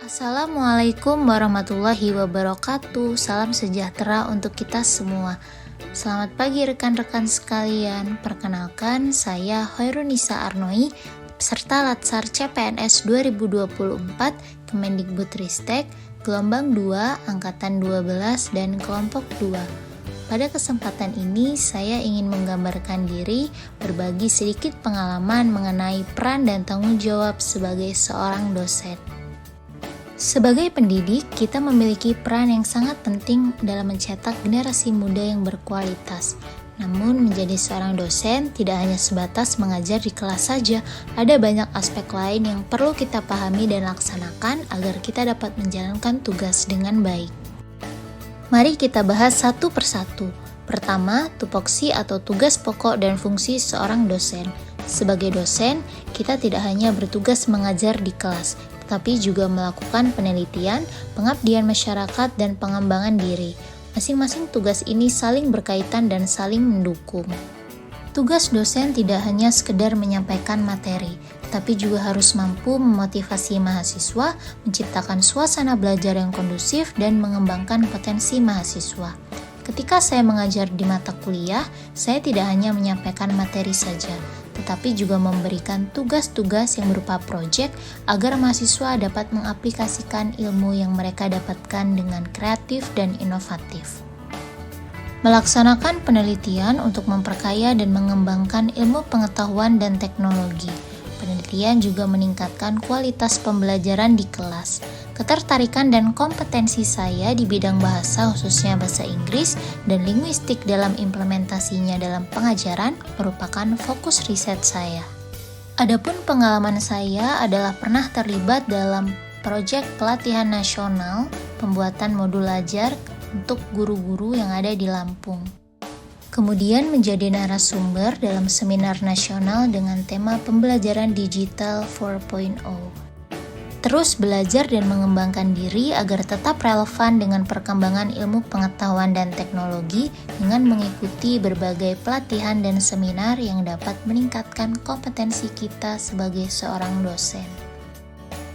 Assalamualaikum warahmatullahi wabarakatuh. Salam sejahtera untuk kita semua. Selamat pagi rekan-rekan sekalian. Perkenalkan, saya Hoirunisa Arnoi, peserta Latsar CPNS 2024 Kemendikbudristek, gelombang 2, angkatan 12 dan kelompok 2. Pada kesempatan ini, saya ingin menggambarkan diri, berbagi sedikit pengalaman mengenai peran dan tanggung jawab sebagai seorang dosen. Sebagai pendidik, kita memiliki peran yang sangat penting dalam mencetak generasi muda yang berkualitas. Namun, menjadi seorang dosen tidak hanya sebatas mengajar di kelas saja, ada banyak aspek lain yang perlu kita pahami dan laksanakan agar kita dapat menjalankan tugas dengan baik. Mari kita bahas satu persatu. Pertama, tupoksi atau tugas pokok dan fungsi seorang dosen. Sebagai dosen, kita tidak hanya bertugas mengajar di kelas, tetapi juga melakukan penelitian, pengabdian masyarakat, dan pengembangan diri. Masing-masing tugas ini saling berkaitan dan saling mendukung. Tugas dosen tidak hanya sekedar menyampaikan materi, tapi juga harus mampu memotivasi mahasiswa, menciptakan suasana belajar yang kondusif, dan mengembangkan potensi mahasiswa. Ketika saya mengajar di mata kuliah, saya tidak hanya menyampaikan materi saja, tetapi juga memberikan tugas-tugas yang berupa proyek agar mahasiswa dapat mengaplikasikan ilmu yang mereka dapatkan dengan kreatif dan inovatif. Melaksanakan penelitian untuk memperkaya dan mengembangkan ilmu pengetahuan dan teknologi. Penelitian juga meningkatkan kualitas pembelajaran di kelas. Ketertarikan dan kompetensi saya di bidang bahasa, khususnya bahasa Inggris, dan linguistik dalam implementasinya dalam pengajaran merupakan fokus riset saya. Adapun pengalaman saya adalah pernah terlibat dalam proyek pelatihan nasional pembuatan modul ajar untuk guru-guru yang ada di Lampung. Kemudian menjadi narasumber dalam seminar nasional dengan tema pembelajaran digital 4.0. Terus belajar dan mengembangkan diri agar tetap relevan dengan perkembangan ilmu pengetahuan dan teknologi dengan mengikuti berbagai pelatihan dan seminar yang dapat meningkatkan kompetensi kita sebagai seorang dosen.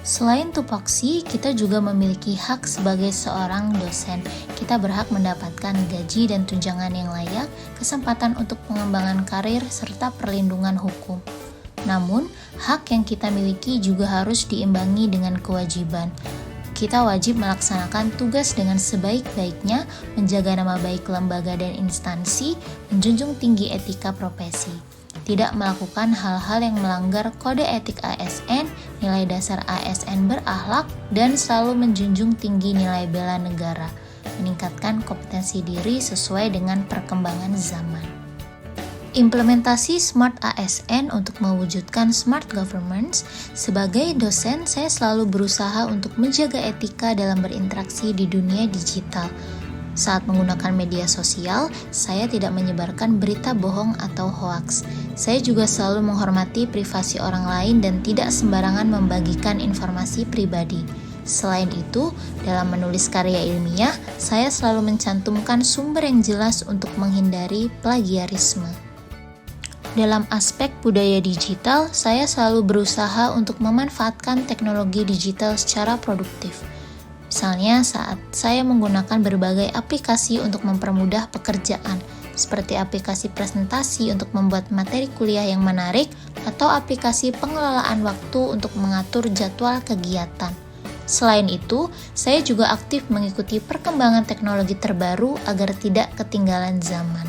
Selain tupoksi, kita juga memiliki hak sebagai seorang dosen. Kita berhak mendapatkan gaji dan tunjangan yang layak, kesempatan untuk pengembangan karir, serta perlindungan hukum. Namun, hak yang kita miliki juga harus diimbangi dengan kewajiban. Kita wajib melaksanakan tugas dengan sebaik-baiknya, menjaga nama baik lembaga dan instansi, menjunjung tinggi etika profesi, tidak melakukan hal-hal yang melanggar kode etik ASN, nilai dasar ASN berakhlak, dan selalu menjunjung tinggi nilai bela negara, meningkatkan kompetensi diri sesuai dengan perkembangan zaman. Implementasi Smart ASN untuk mewujudkan Smart Governance. Sebagai dosen, saya selalu berusaha untuk menjaga etika dalam berinteraksi di dunia digital. Saat menggunakan media sosial, saya tidak menyebarkan berita bohong atau hoaks. Saya juga selalu menghormati privasi orang lain dan tidak sembarangan membagikan informasi pribadi. Selain itu, dalam menulis karya ilmiah, saya selalu mencantumkan sumber yang jelas untuk menghindari plagiarisme. Dalam aspek budaya digital, saya selalu berusaha untuk memanfaatkan teknologi digital secara produktif. Misalnya saat saya menggunakan berbagai aplikasi untuk mempermudah pekerjaan, seperti aplikasi presentasi untuk membuat materi kuliah yang menarik, atau aplikasi pengelolaan waktu untuk mengatur jadwal kegiatan. Selain itu, saya juga aktif mengikuti perkembangan teknologi terbaru agar tidak ketinggalan zaman.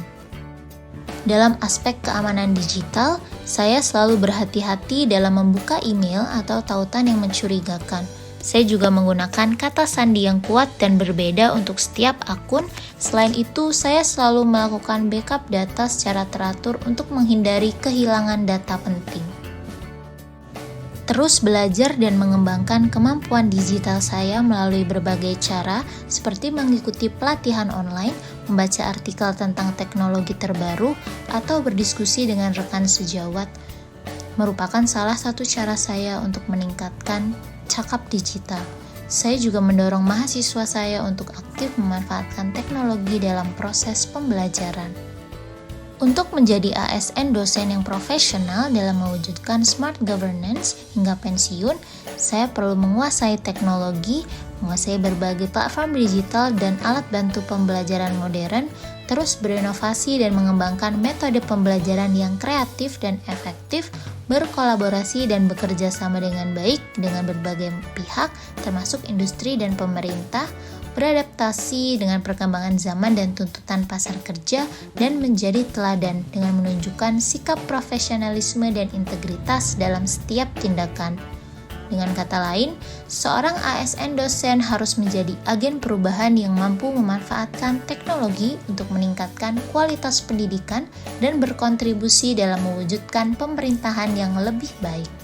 Dalam aspek keamanan digital, saya selalu berhati-hati dalam membuka email atau tautan yang mencurigakan. Saya juga menggunakan kata sandi yang kuat dan berbeda untuk setiap akun. Selain itu, saya selalu melakukan backup data secara teratur untuk menghindari kehilangan data penting. Terus belajar dan mengembangkan kemampuan digital saya melalui berbagai cara, seperti mengikuti pelatihan online, membaca artikel tentang teknologi terbaru, atau berdiskusi dengan rekan sejawat, merupakan salah satu cara saya untuk meningkatkan cakap digital. Saya juga mendorong mahasiswa saya untuk aktif memanfaatkan teknologi dalam proses pembelajaran. Untuk menjadi ASN dosen yang profesional dalam mewujudkan smart governance hingga pensiun, saya perlu menguasai teknologi, menguasai berbagai platform digital dan alat bantu pembelajaran modern, terus berinovasi dan mengembangkan metode pembelajaran yang kreatif dan efektif, berkolaborasi dan bekerja sama dengan baik dengan berbagai pihak, termasuk industri dan pemerintah, beradaptasi dengan perkembangan zaman dan tuntutan pasar kerja, dan menjadi teladan dengan menunjukkan sikap profesionalisme dan integritas dalam setiap tindakan. Dengan kata lain, seorang ASN dosen harus menjadi agen perubahan yang mampu memanfaatkan teknologi untuk meningkatkan kualitas pendidikan dan berkontribusi dalam mewujudkan pemerintahan yang lebih baik.